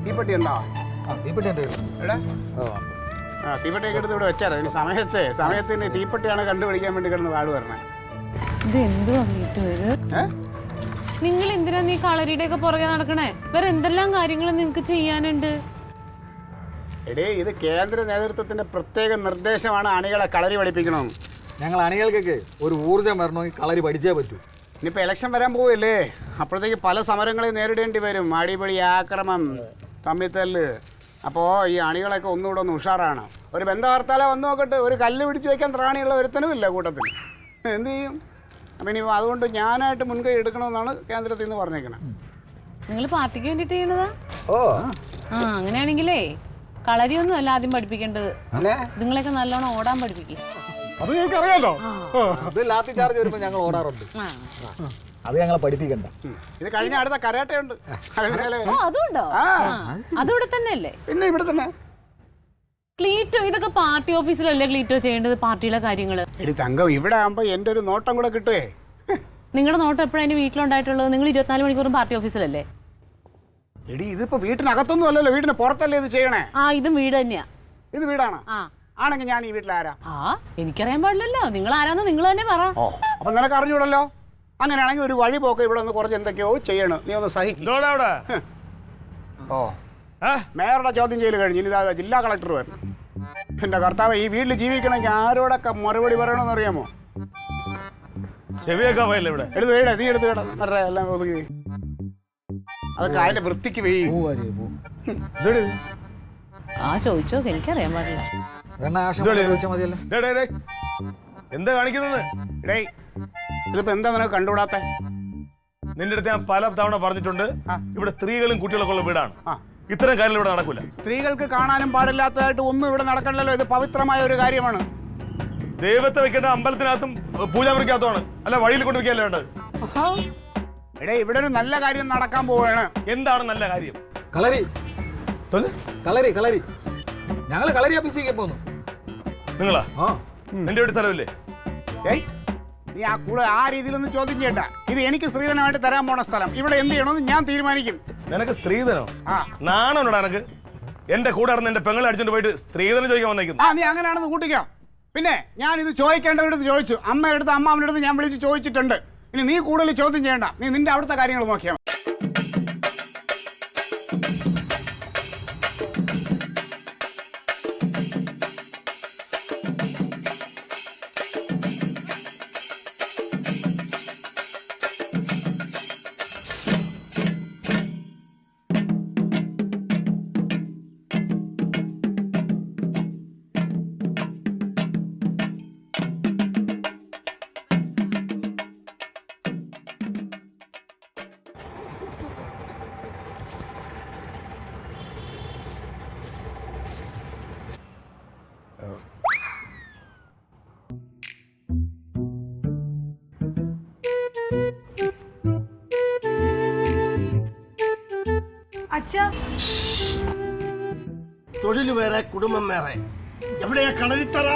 തീപ്പെട്ടി ഉണ്ടോ? തീപ്പെട്ടി എടാ തീപ്പെട്ടിയൊക്കെ എടുത്ത് ഇവിടെ വെച്ചാൽ അതിന് സമയത്തിന് തീപ്പെട്ടിയാണ് കണ്ടുപിടിക്കാൻ വേണ്ടി കിടന്ന് വാട് വരണേ. നിങ്ങൾ എന്തിനാ നീ കളരിയുടെ ഒക്കെ പുറകെ നടക്കണേ? വേറെ എന്തെല്ലാം കാര്യങ്ങൾ നിങ്ങൾക്ക് ചെയ്യാനുണ്ട്? എടേ, ഇത് കേന്ദ്ര നേതൃത്വത്തിന്റെ പ്രത്യേക നിർദ്ദേശമാണ് അണികളെ കളരി പഠിപ്പിക്കണമെന്ന്. ഞങ്ങൾ അണികൾക്കൊക്കെ ഒരു ഊർജ്ജം വരണമെങ്കിൽ കളരി പഠിച്ചേ പറ്റൂ. ഇനിയിപ്പോൾ ഇലക്ഷൻ വരാൻ പോവില്ലേ, അപ്പോഴത്തേക്ക് പല സമരങ്ങളെയും നേരിടേണ്ടി വരും. അടിപൊളി ആക്രമം, തമ്മിത്തല്ല്. അപ്പോൾ ഈ അണികളൊക്കെ ഒന്നുകൂടെ ഒന്ന് ഉഷാറാണ്. ഒരു ബന്ധവാർത്താലെ വന്നു നോക്കട്ടെ, ഒരു കല്ല് പിടിച്ച് വയ്ക്കാൻ ത്രാണിയുള്ള ഒരുത്തനുമില്ല കൂട്ടത്തിൽ. എന്ത് ചെയ്യും? അപ്പം ഇനി അതുകൊണ്ട് ഞാനായിട്ട് മുൻകൈ എടുക്കണമെന്നാണ് കേന്ദ്രത്തിൽ നിന്ന് പറഞ്ഞേക്കണത്. നിങ്ങൾ പാർട്ടിക്ക് വേണ്ടിയിട്ട് ചെയ്യണതാ? ഓ അങ്ങനെയാണെങ്കിലേ കളരിയൊന്നും അല്ല ആദ്യം പഠിപ്പിക്കേണ്ടത്. നിങ്ങളൊക്കെ നല്ലോണം ഓടാൻ പഠിപ്പിക്കും. അത് ഞങ്ങൾക്ക് അറിയാലോ. അത് ലാത്തി ചാർജ് വരുമ്പോൾ ഞങ്ങൾ ഓടാറുണ്ട്. അത് ഞങ്ങളെ പഠിപ്പിക്കണ്ട. ഇത് കഴിഞ്ഞ അടുത്ത കരാട്ടയുണ്ട്. അതുണ്ടോ? അതിവിടെ തന്നെ അല്ലേ? പിന്നെ ഇവിടെ തന്നെ. ക്ലീറ്റോ ഇതൊക്കെ പാർട്ടി ഓഫീസിലല്ലേ ക്ലീറ്റോ ചെയ്യേണ്ടത്, പാർട്ടിയിലെ കാര്യങ്ങള്. എടി തങ്കം, ഇവിടെ ആകുമ്പോ എന്റെ ഒരു നോട്ടം കൂടെ കിട്ടുവേ. നിങ്ങളുടെ നോട്ടം എപ്പോഴും അതിന് വീട്ടിലുണ്ടായിട്ടുള്ളത്? നിങ്ങൾ 24 മണിക്കൂറും പാർട്ടി ഓഫീസിലല്ലേ? എടി, ഇതിപ്പോ വീട്ടിനകത്തൊന്നും അല്ലല്ലോ, വീടിന് പുറത്തല്ലേ ഇത് ചെയ്യണേ. ഇതും വീട് തന്നെയാ. ഇത് വീടാണ്. ആണെങ്കിൽ ഞാൻ ഈ വീട്ടിലാരാ? എനിക്കറിയാൻ പാടില്ലല്ലോ. നിങ്ങൾ ആരാന്ന് നിങ്ങൾ തന്നെ പറ. അപ്പൊ നിനക്ക് അറിഞ്ഞൂടല്ലോ. അങ്ങനെയാണെങ്കിൽ ഒരു വഴി പോക്കെ ഇവിടെ നിന്ന് കുറച്ച് എന്തൊക്കെയോ ചെയ്യണം. നീ ഒന്ന് സഹിക്കും. മേയറുടെ ചോദ്യം ചെയ്യൽ കഴിഞ്ഞു. ഇനി ഇതാ ജില്ലാ കളക്ടർ വരണം. എന്റെ കർത്താവ്, ഈ വീട്ടിൽ ജീവിക്കണമെങ്കിൽ ആരോടൊക്കെ മറുപടി പറയണമെന്ന് അറിയാമോ? എടുത്ത് വീടേ, നീ എടുത്ത് വീടാ. എല്ലാം ഒതുക്കി അതൊക്കെ അതിന്റെ വൃത്തിക്ക് വെയ്യും. ചോദിച്ചോ, എനിക്കറിയാൻ പാടില്ല. എന്താ കാണിക്കുന്നത്? ഇതിപ്പോ എന്താ നിനക്ക് കണ്ടുകൂടാത്ത? നിന്റെ അടുത്ത് ഞാൻ പല തവണ പറഞ്ഞിട്ടുണ്ട്, ഇവിടെ സ്ത്രീകളും കുട്ടികളൊക്കെ ഉള്ള വീടാണ്. ഇത്തരം കാര്യങ്ങൾ ഇവിടെ നടക്കൂല. സ്ത്രീകൾക്ക് കാണാനും പാടില്ലാത്തതായിട്ട് ഒന്നും ഇവിടെ നടക്കണ്ടല്ലോ. ഇത് പവിത്രമായ ഒരു കാര്യമാണ്. ദൈവത്തെ വെക്കേണ്ട അമ്പലത്തിനകത്തും പൂജാമുറിക്കകത്തുമാണ്, അല്ല വഴിയിൽ കൊണ്ട് വെക്കുകയല്ലേ വേണ്ടത്. ഇവിടെ ഒരു നല്ല കാര്യം നടക്കാൻ പോവുകയാണ്. എന്താണ് നല്ല കാര്യം? കളരി കളരി കളരി ഞങ്ങള് കളരി ഓഫീസിലേക്ക് പോന്നു. നിങ്ങളാ? നിന്റെ വീട്ടിൽ സ്ഥലമില്ലേ? നീ ആ രീതിയിലൊന്നും ചോദ്യം ചെയ്യണ്ട. ഇത് എനിക്ക് സ്ത്രീധനമായിട്ട് തരാൻ പോണ സ്ഥലം. ഇവിടെ എന്ത് ചെയ്യണമെന്ന് ഞാൻ തീരുമാനിക്കും. നിനക്ക് സ്ത്രീധനോ? നാണോടാ നിനക്ക്? എന്റെ കൂടെ നടന്ന് എന്റെ പെങ്ങളെ അടിച്ചോണ്ട് പോയിട്ട് സ്ത്രീധനം ചോദിക്കാൻ വന്നേക്കുന്നു. നീ അങ്ങനെയാണെന്ന് കൂട്ടിക്കോ. പിന്നെ ഞാൻ ഇത് ചോദിക്കേണ്ടവരടുത്ത് ചോദിച്ചു, അമ്മയുടെ അമ്മാവൻ്റെ അടുത്ത് ഞാൻ വിളിച്ച് ചോദിച്ചിട്ടുണ്ട്. ഇനി നീ കൂടുതൽ ചോദ്യം ചെയ്യണ്ട. നീ നിന്റെ അവിടുത്തെ കാര്യങ്ങൾ നോക്കിയാൽ. തൊഴിൽ വേറെ, കുടുംബം വേറെ. എവിടെയാ കളരിത്തറ?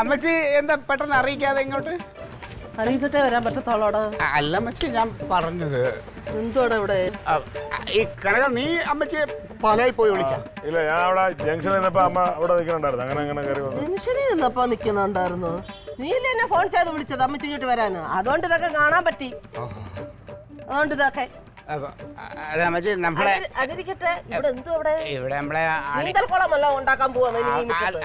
അമ്മച്ചി എന്താ പെട്ടെന്ന് അറിയിക്കാതെ ഇങ്ങോട്ട്? അറിയിച്ചിട്ടേ വരാൻ പറ്റത്തോളോടാ. അല്ല അമ്മച്ചി, ഞാൻ പറഞ്ഞത് എന്തോടെ ഇവിടെ ഈ കനക, നീ അമ്മച്ചിയെ പാലായി പോയി വിളിച്ച? ഇല്ല, ഞാൻ അവിടെ ജംഗ്ഷനിൽ നിന്നപ്പോ അമ്മ അവിടെ നിൽക്കുന്നുണ്ടായിരുന്നു. അങ്ങനെ കയറി വന്നു. ജംഗ്ഷനിൽ നിന്നപ്പോ നിൽക്കുന്നുണ്ടായിരുന്നു. നീല്ലേ എന്നെ ഫോൺ ചെയ്ത് വിളിച്ചത് അമ്മച്ചി ഇങ്ങോട്ട് വരാന്? അതുകൊണ്ട് ഇതൊക്കെ കാണാൻ പറ്റി. അതുകൊണ്ട് ഇതൊക്കെ അമ്മച്ചി നമ്മളെ അതിരിക്കട്ടെ. ഇവിടെ എന്തോ ഇവിടെ നമ്മളെ നീന്തൽക്കുളമല്ല ഉണ്ടാക്കാൻ പോവാ.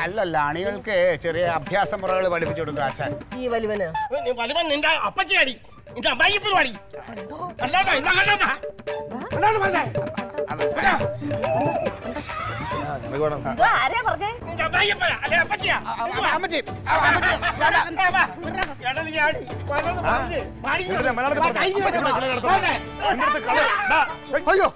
അല്ലല്ല, അണികൾക്ക് ചെറിയ അഭ്യാസ മുറകൾ പഠിപ്പിച്ചു കൊടുക്കുക ആശാൻ. ഈ വലിവന് നിന്റെ അപ്പച്ചി അടി, നിന്റെ അമ്മായി അടി. ആരെയാ പറഞ്ഞേ? അയ്യോ,